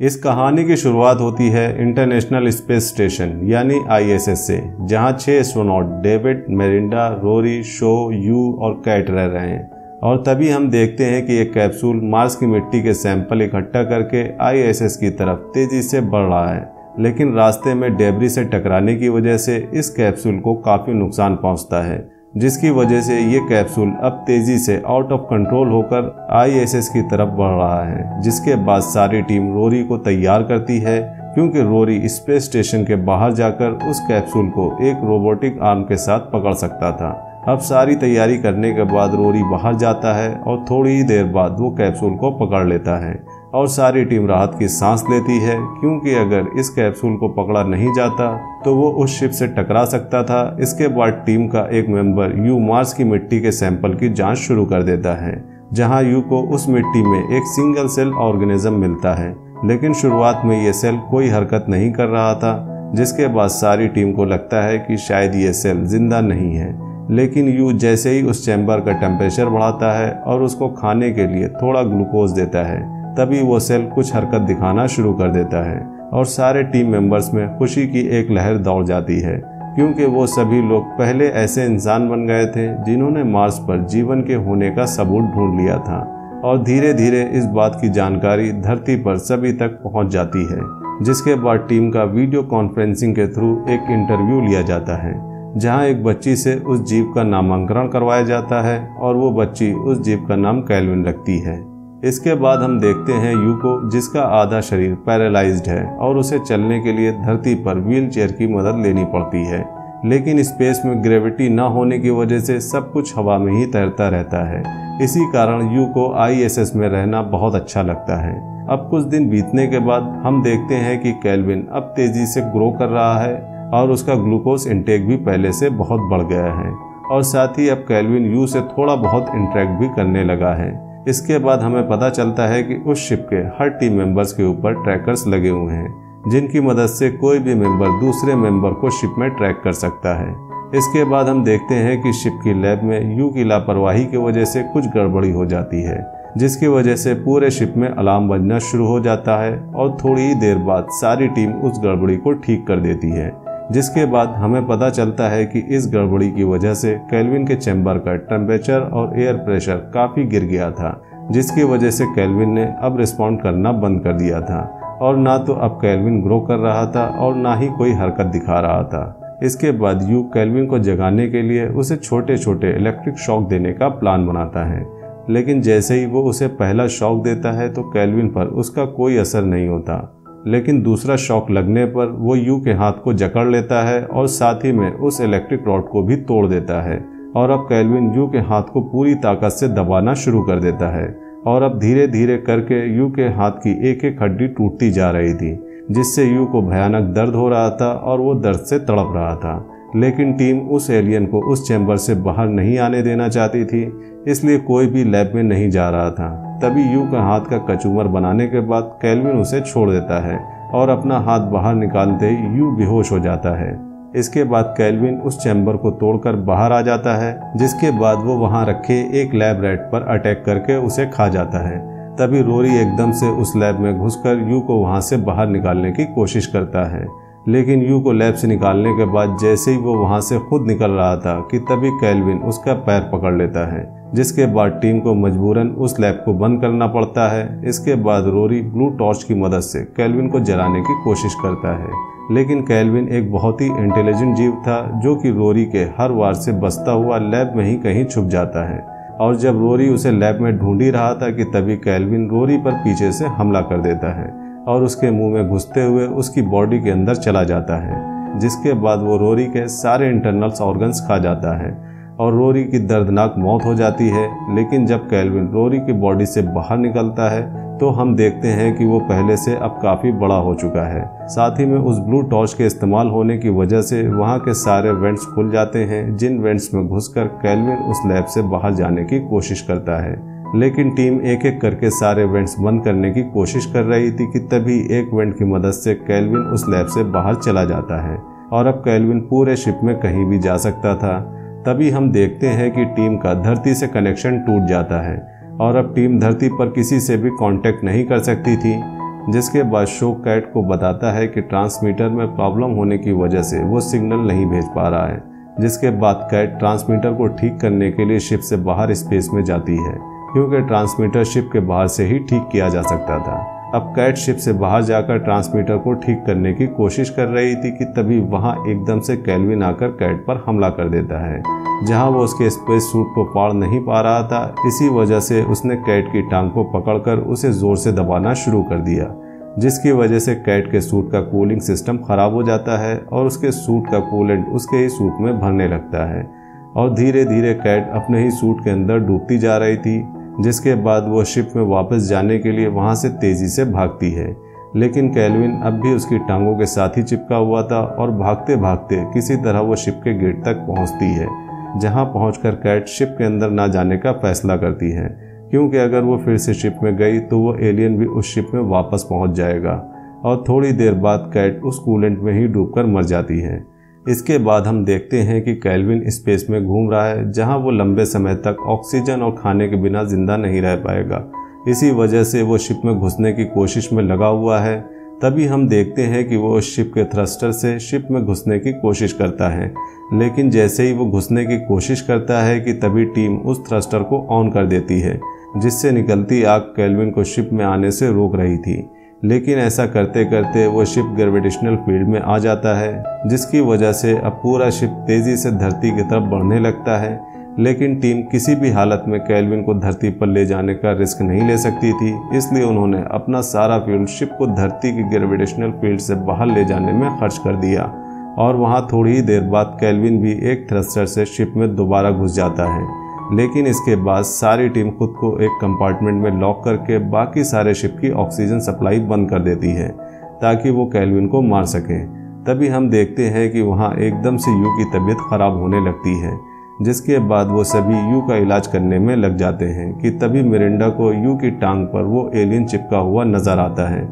इस कहानी की शुरुआत होती है इंटरनेशनल स्पेस स्टेशन यानी ISS से, जहां 6 astronaut David, Melinda, Rory, show, you और कैट रह रहे हैं। और तभी हम देखते हैं कि एक कैप्सूल मार्स की मिट्टी के सैंपल इकट्ठा करके ISS की तरफ तेजी से बढ़ रहा है, लेकिन रास्ते में डेब्री से टकराने की वजह से इस कैप्सूल को काफी नुकसान पहुंचता है, जिसकी वजह से ये कैप्सूल अब तेजी से आउट ऑफ कंट्रोल होकर ISS की तरफ बढ़ रहा है। जिसके बाद सारी टीम रोरी को तैयार करती है, क्योंकि रोरी स्पेस स्टेशन के बाहर जाकर उस कैप्सूल को एक रोबोटिक आर्म के साथ पकड़ सकता था। अब सारी तैयारी करने के बाद रोरी बाहर जाता है और थोड़ी ही देर बाद वो कैप्सूल को पकड़ लेता है और सारी टीम राहत की सांस लेती है, क्योंकि अगर इस कैप्सूल को पकड़ा नहीं जाता तो वो उस शिप से टकरा सकता था। इसके बाद टीम का एक मेंबर यू मार्स की मिट्टी के सैंपल की जांच शुरू कर देता है, जहां यू को उस मिट्टी में एक सिंगल सेल ऑर्गेनिज्म मिलता है, लेकिन शुरुआत में ये सेल कोई हरकत नहीं कर रहा था। जिसके बाद सारी टीम को लगता है कि शायद ये सेल जिंदा नहीं है, लेकिन यू जैसे ही उस चैम्बर का टेम्परेचर बढ़ाता है और उसको खाने के लिए थोड़ा ग्लूकोज देता है, तभी वो सेल कुछ हरकत दिखाना शुरू कर देता है और सारे टीम मेंबर्स में खुशी की एक लहर दौड़ जाती है, क्योंकि वो सभी लोग पहले ऐसे इंसान बन गए थे जिन्होंने मार्स पर जीवन के होने का सबूत ढूंढ लिया था। और धीरे धीरे इस बात की जानकारी धरती पर सभी तक पहुंच जाती है। जिसके बाद टीम का वीडियो कॉन्फ्रेंसिंग के थ्रू एक इंटरव्यू लिया जाता है, जहां एक बच्ची से उस जीव का नामकरण करवाया जाता है और वो बच्ची उस जीव का नाम कैल्विन रखती है। इसके बाद हम देखते हैं यू को, जिसका आधा शरीर पैरालाइज्ड है और उसे चलने के लिए धरती पर व्हील चेयर की मदद लेनी पड़ती है, लेकिन स्पेस में ग्रेविटी न होने की वजह से सब कुछ हवा में ही तैरता रहता है। इसी कारण यू को ISS में रहना बहुत अच्छा लगता है। अब कुछ दिन बीतने के बाद हम देखते हैं कि कैल्विन अब तेजी से ग्रो कर रहा है और उसका ग्लूकोज इंटेक भी पहले से बहुत बढ़ गया है, और साथ ही अब कैल्विन यू से थोड़ा बहुत इंटरेक्ट भी करने लगा है। इसके बाद हमें पता चलता है कि उस शिप के हर टीम मेंबर्स के ऊपर ट्रैकर्स लगे हुए हैं, जिनकी मदद से कोई भी मेंबर दूसरे मेंबर को शिप में ट्रैक कर सकता है। इसके बाद हम देखते हैं कि शिप की लैब में यू की लापरवाही की वजह से कुछ गड़बड़ी हो जाती है, जिसकी वजह से पूरे शिप में अलार्म बजना शुरू हो जाता है और थोड़ी ही देर बाद सारी टीम उस गड़बड़ी को ठीक कर देती है। जिसके बाद हमें पता चलता है कि इस गड़बड़ी की वजह से कैल्विन के चैम्बर का टेम्परेचर और एयर प्रेशर काफी गिर गया था, जिसकी वजह से कैल्विन ने अब रिस्पॉन्ड करना बंद कर दिया था और ना तो अब कैल्विन ग्रो कर रहा था और ना ही कोई हरकत दिखा रहा था। इसके बाद यू कैल्विन को जगाने के लिए उसे छोटे छोटे इलेक्ट्रिक शॉक देने का प्लान बनाता है, लेकिन जैसे ही वो उसे पहला शॉक देता है तो कैल्विन पर उसका कोई असर नहीं होता, लेकिन दूसरा शॉक लगने पर वो यू के हाथ को जकड़ लेता है और साथ ही में उस इलेक्ट्रिक रॉड को भी तोड़ देता है। और अब कैल्विन यू के हाथ को पूरी ताकत से दबाना शुरू कर देता है और अब धीरे धीरे करके यू के हाथ की एक एक हड्डी टूटती जा रही थी, जिससे यू को भयानक दर्द हो रहा था और वो दर्द से तड़प रहा था। लेकिन टीम उस एलियन को उस चैम्बर से बाहर नहीं आने देना चाहती थी, इसलिए कोई भी लैब में नहीं जा रहा था। तभी यू का हाथ का कचूमर बनाने के बाद कैल्विन उसे छोड़ देता है और अपना हाथ बाहर निकालते ही यू बेहोश हो जाता है। इसके बाद कैल्विन उस चैम्बर को तोड़कर बाहर आ जाता है, जिसके बाद वो वहां रखे एक लैब रैट पर अटैक करके उसे खा जाता है। तभी रोरी एकदम से उस लैब में घुसकर यू को वहां से बाहर निकालने की कोशिश करता है, लेकिन यू को लैब से निकालने के बाद जैसे ही वो वहां से खुद निकल रहा था कि तभी कैल्विन उसका पैर पकड़ लेता है, जिसके बाद टीम को मजबूरन उस लैब को बंद करना पड़ता है। इसके बाद रोरी ब्लू टॉर्च की मदद से कैल्विन को जलाने की कोशिश करता है, लेकिन कैल्विन एक बहुत ही इंटेलिजेंट जीव था, जो कि रोरी के हर वार से बचता हुआ लैब में ही कहीं छुप जाता है। और जब रोरी उसे लैब में ढूंढ ही रहा था कि तभी कैल्विन रोरी पर पीछे से हमला कर देता है और उसके मुंह में घुसते हुए उसकी बॉडी के अंदर चला जाता है, जिसके बाद वो रोरी के सारे इंटरनल्स ऑर्गन्स खा जाता है और रोरी की दर्दनाक मौत हो जाती है। लेकिन जब कैल्विन रोरी की बॉडी से बाहर निकलता है तो हम देखते हैं कि वो पहले से अब काफी बड़ा हो चुका है। साथ ही में उस ब्लू टॉर्च के इस्तेमाल होने की वजह से वहां के सारे वेंट्स खुल जाते हैं, जिन वेंट्स में घुसकर कैल्विन उस लैब से बाहर जाने की कोशिश करता है। लेकिन टीम एक एक करके सारे वेंट्स बंद करने की कोशिश कर रही थी कि तभी एक वेंट की मदद से कैल्विन उस लैब से बाहर चला जाता है और अब कैल्विन पूरे शिप में कहीं भी जा सकता था। तभी हम देखते हैं कि टीम का धरती से कनेक्शन टूट जाता है और अब टीम धरती पर किसी से भी कांटेक्ट नहीं कर सकती थी। जिसके बाद शो कैट को बताता है कि ट्रांसमीटर में प्रॉब्लम होने की वजह से वो सिग्नल नहीं भेज पा रहा है, जिसके बाद कैट ट्रांसमीटर को ठीक करने के लिए शिप से बाहर स्पेस में जाती है, क्योंकि ट्रांसमीटर शिप के बाहर से ही ठीक किया जा सकता था। अब कैट शिप से बाहर जाकर ट्रांसमीटर को ठीक करने की कोशिश कर रही थी कि तभी वहां एकदम से केल्विन आकर कैट पर हमला कर देता है, जहां वो उसके स्पेस सूट को फाड़ नहीं पा रहा था। इसी वजह से उसने कैट की टांग को पकड़कर उसे जोर से दबाना शुरू कर दिया, जिसकी वजह से कैट के सूट का कूलिंग सिस्टम खराब हो जाता है और उसके सूट का कूलेंट उसके ही सूट में भरने लगता है और धीरे धीरे कैट अपने ही सूट के अंदर डूबती जा रही थी, जिसके बाद वो शिप में वापस जाने के लिए वहां से तेजी से भागती है। लेकिन केल्विन अब भी उसकी टांगों के साथ ही चिपका हुआ था और भागते भागते किसी तरह वो शिप के गेट तक पहुंचती है, जहां पहुंचकर कैट शिप के अंदर ना जाने का फैसला करती है, क्योंकि अगर वो फिर से शिप में गई तो वो एलियन भी उस शिप में वापस पहुंच जाएगा और थोड़ी देर बाद कैट उस कूलेंट में ही डूबकर मर जाती है। इसके बाद हम देखते हैं कि केल्विन स्पेस में घूम रहा है, जहां वो लंबे समय तक ऑक्सीजन और खाने के बिना जिंदा नहीं रह पाएगा। इसी वजह से वो शिप में घुसने की कोशिश में लगा हुआ है। तभी हम देखते हैं कि वो उस शिप के थ्रस्टर से शिप में घुसने की कोशिश करता है, लेकिन जैसे ही वो घुसने की कोशिश करता है कि तभी टीम उस थ्रस्टर को ऑन कर देती है, जिससे निकलती आग केल्विन को शिप में आने से रोक रही थी। लेकिन ऐसा करते करते वो शिप ग्रेविटेशनल फील्ड में आ जाता है, जिसकी वजह से अब पूरा शिप तेजी से धरती की तरफ बढ़ने लगता है। लेकिन टीम किसी भी हालत में केल्विन को धरती पर ले जाने का रिस्क नहीं ले सकती थी, इसलिए उन्होंने अपना सारा फ्यूल शिप को धरती की ग्रेविटेशनल फील्ड से बाहर ले जाने में खर्च कर दिया और वहां थोड़ी ही देर बाद केल्विन भी एक थ्रस्टर से शिप में दोबारा घुस जाता है। लेकिन इसके बाद सारी टीम खुद को एक कंपार्टमेंट में लॉक करके बाकी सारे शिप की ऑक्सीजन सप्लाई बंद कर देती है, ताकि वो केल्विन को मार सके। तभी हम देखते हैं कि वहां एकदम से यू की तबीयत खराब होने लगती है, जिसके बाद वो सभी यू का इलाज करने में लग जाते हैं कि तभी मिरिंडा को यू की टांग पर वो एलियन चिपका हुआ नजर आता है,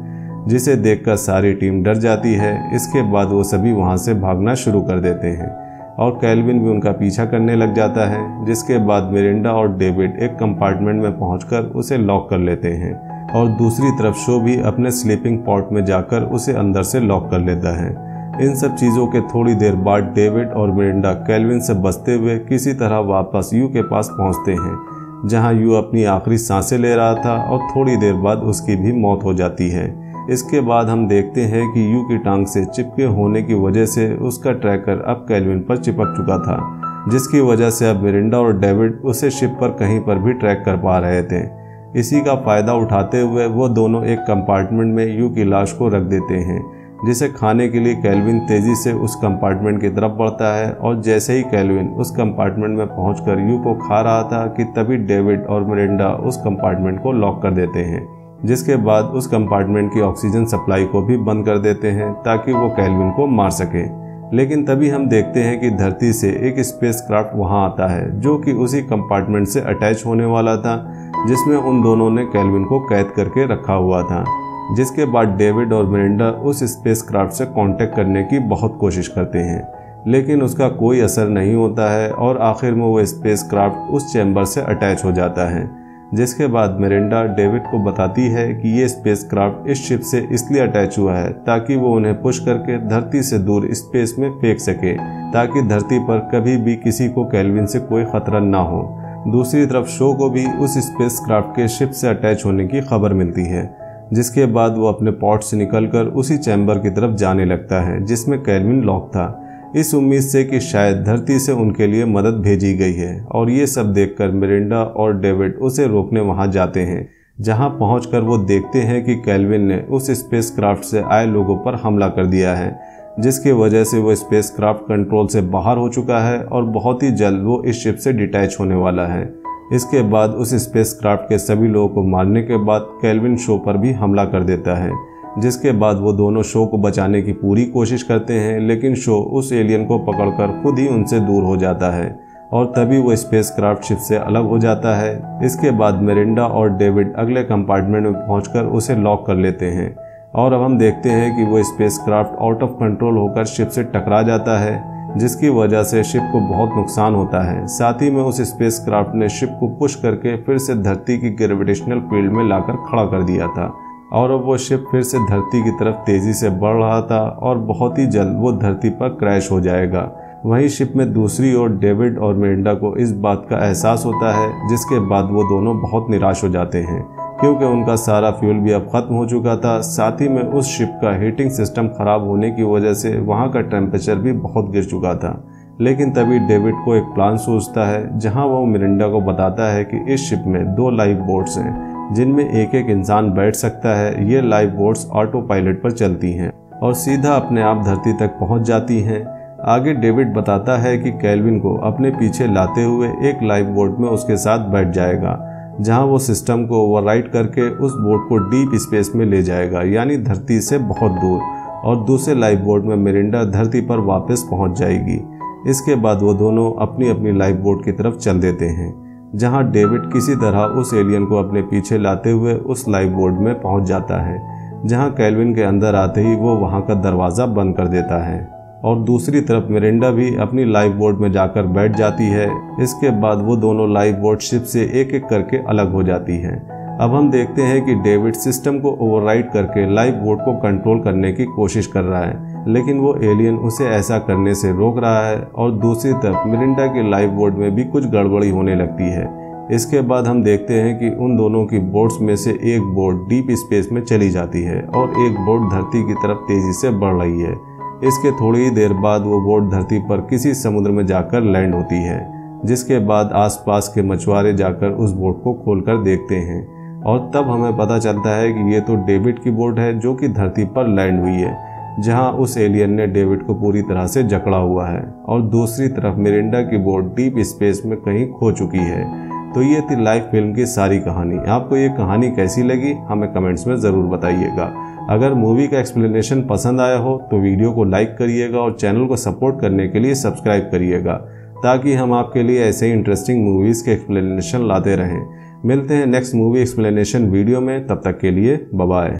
जिसे देखकर सारी टीम डर जाती है। इसके बाद वो सभी वहां से भागना शुरू कर देते हैं और केल्विन भी उनका पीछा करने लग जाता है, जिसके बाद मिरिंडा और डेविड एक कंपार्टमेंट में पहुंचकर उसे लॉक कर लेते हैं और दूसरी तरफ शो भी अपने स्लीपिंग पॉट में जाकर उसे अंदर से लॉक कर लेता है। इन सब चीज़ों के थोड़ी देर बाद डेविड और मिरिंडा केल्विन से बचते हुए किसी तरह वापस यू के पास पहुंचते हैं, जहां यू अपनी आखिरी सांसें ले रहा था और थोड़ी देर बाद उसकी भी मौत हो जाती है। इसके बाद हम देखते हैं कि यू की टांग से चिपके होने की वजह से उसका ट्रैकर अब केल्विन पर चिपक चुका था, जिसकी वजह से अब मिरिंडा और डेविड उसे शिप पर कहीं पर भी ट्रैक कर पा रहे थे। इसी का फायदा उठाते हुए वो दोनों एक कंपार्टमेंट में यू की लाश को रख देते हैं, जिसे खाने के लिए केल्विन तेजी से उस कंपार्टमेंट की तरफ बढ़ता है और जैसे ही केल्विन उस कंपार्टमेंट में पहुंचकर यू को खा रहा था कि तभी डेविड और मिरिंडा उस कंपार्टमेंट को लॉक कर देते हैं, जिसके बाद उस कंपार्टमेंट की ऑक्सीजन सप्लाई को भी बंद कर देते हैं ताकि वो केल्विन को मार सके। लेकिन तभी हम देखते हैं कि धरती से एक स्पेसक्राफ्ट वहां आता है, जो कि उसी कंपार्टमेंट से अटैच होने वाला था, जिसमें उन दोनों ने केल्विन को कैद करके रखा हुआ था। जिसके बाद डेविड और मिरिंडा उस स्पेसक्राफ्ट से कांटेक्ट करने की बहुत कोशिश करते हैं, लेकिन उसका कोई असर नहीं होता है और आखिर में वो स्पेसक्राफ्ट उस चैम्बर से अटैच हो जाता है। जिसके बाद मिरिंडा डेविड को बताती है कि ये स्पेसक्राफ्ट इस शिप से इसलिए अटैच हुआ है ताकि वो उन्हें पुश करके धरती से दूर स्पेस में फेंक सके, ताकि धरती पर कभी भी किसी को केल्विन से कोई खतरा ना हो। दूसरी तरफ शो को भी उस स्पेसक्राफ्ट के शिप से अटैच होने की खबर मिलती है, जिसके बाद वो अपने पॉट से निकलकर उसी चैम्बर की तरफ जाने लगता है जिसमें केल्विन लॉक था, इस उम्मीद से कि शायद धरती से उनके लिए मदद भेजी गई है। और ये सब देखकर मिरिंडा और डेविड उसे रोकने वहां जाते हैं, जहां पहुंचकर वो देखते हैं कि केल्विन ने उस स्पेसक्राफ्ट से आए लोगों पर हमला कर दिया है, जिसकी वजह से वो स्पेसक्राफ्ट कंट्रोल से बाहर हो चुका है और बहुत ही जल्द वो इस शिप से डिटैच होने वाला है। इसके बाद उस स्पेसक्राफ्ट के सभी लोगों को मारने के बाद केल्विन शो पर भी हमला कर देता है, जिसके बाद वो दोनों शो को बचाने की पूरी कोशिश करते हैं, लेकिन शो उस एलियन को पकड़कर खुद ही उनसे दूर हो जाता है और तभी वो स्पेसक्राफ्ट शिप से अलग हो जाता है। इसके बाद मिरिंडा और डेविड अगले कंपार्टमेंट में पहुंचकर उसे लॉक कर लेते हैं और अब हम देखते हैं कि वो स्पेसक्राफ्ट आउट ऑफ कंट्रोल होकर शिप से टकरा जाता है, जिसकी वजह से शिप को बहुत नुकसान होता है। साथ ही में उस स्पेसक्राफ्ट ने शिप को पुश करके फिर से धरती की ग्रेविटेशनल फील्ड में लाकर खड़ा कर दिया था और अब वो शिप फिर से धरती की तरफ तेजी से बढ़ रहा था और बहुत ही जल्द वो धरती पर क्रैश हो जाएगा। वहीं शिप में दूसरी ओर डेविड और मेरिंडा को इस बात का एहसास होता है, जिसके बाद वो दोनों बहुत निराश हो जाते हैं क्योंकि उनका सारा फ्यूल भी अब खत्म हो चुका था। साथ ही में उस शिप का हीटिंग सिस्टम खराब होने की वजह से वहां का टेम्परेचर भी बहुत गिर चुका था। लेकिन तभी डेविड को एक प्लान सूझता है, जहां वो मेरिंडा को बताता है कि इस शिप में 2 लाइफ बोट्स हैं जिनमें एक एक इंसान बैठ सकता है। ये लाइफ बोट्स ऑटो पायलट पर चलती हैं और सीधा अपने आप धरती तक पहुंच जाती हैं। आगे डेविड बताता है कि केल्विन को अपने पीछे लाते हुए एक लाइफ बोट में उसके साथ बैठ जाएगा, जहां वो सिस्टम को ओवरराइड करके उस बोट को डीप स्पेस में ले जाएगा, यानी धरती से बहुत दूर, और दूसरे लाइफ बोट में मेरिंडा धरती पर वापस पहुंच जाएगी। इसके बाद वो दोनों अपनी अपनी लाइफ बोट की तरफ चल देते हैं, जहां डेविड किसी तरह उस एलियन को अपने पीछे लाते हुए उस लाइफ बोट में पहुंच जाता है, जहां केल्विन के अंदर आते ही वो वहां का दरवाज़ा बंद कर देता है और दूसरी तरफ मेरिंडा भी अपनी लाइफ बोट में जाकर बैठ जाती है। इसके बाद वो दोनों लाइफ बोट शिप से एक एक करके अलग हो जाती हैं। अब हम देखते हैं कि डेविड सिस्टम को ओवरराइड करके लाइफ बोट को कंट्रोल करने की कोशिश कर रहा है, लेकिन वो एलियन उसे ऐसा करने से रोक रहा है और दूसरी तरफ मेरिंडा की लाइफ बोट में भी कुछ गड़बड़ी होने लगती है। इसके बाद हम देखते हैं कि उन दोनों की बोट्स में से एक बोट डीप स्पेस में चली जाती है और एक बोट धरती की तरफ तेजी से बढ़ रही है। इसके थोड़ी ही देर बाद वो बोट धरती पर किसी समुद्र में जाकर लैंड होती है, जिसके बाद आसपास के मछुआरे जाकर उस बोट को खोलकर देखते हैं और तब हमें पता चलता है कि ये तो डेविड की बोट है जो कि धरती पर लैंड हुई है, जहां उस एलियन ने डेविड को पूरी तरह से जकड़ा हुआ है और दूसरी तरफ मेरिंडा की बोट डीप स्पेस में कहीं खो चुकी है। तो ये थी लाइव फिल्म की सारी कहानी। आपको ये कहानी कैसी लगी हमें कमेंट्स में ज़रूर बताइएगा। अगर मूवी का एक्सप्लेनेशन पसंद आया हो तो वीडियो को लाइक करिएगा और चैनल को सपोर्ट करने के लिए सब्सक्राइब करिएगा, ताकि हम आपके लिए ऐसे ही इंटरेस्टिंग मूवीज़ के एक्सप्लेनेशन लाते रहें। मिलते हैं नेक्स्ट मूवी एक्सप्लेनेशन वीडियो में, तब तक के लिए बाय बाय।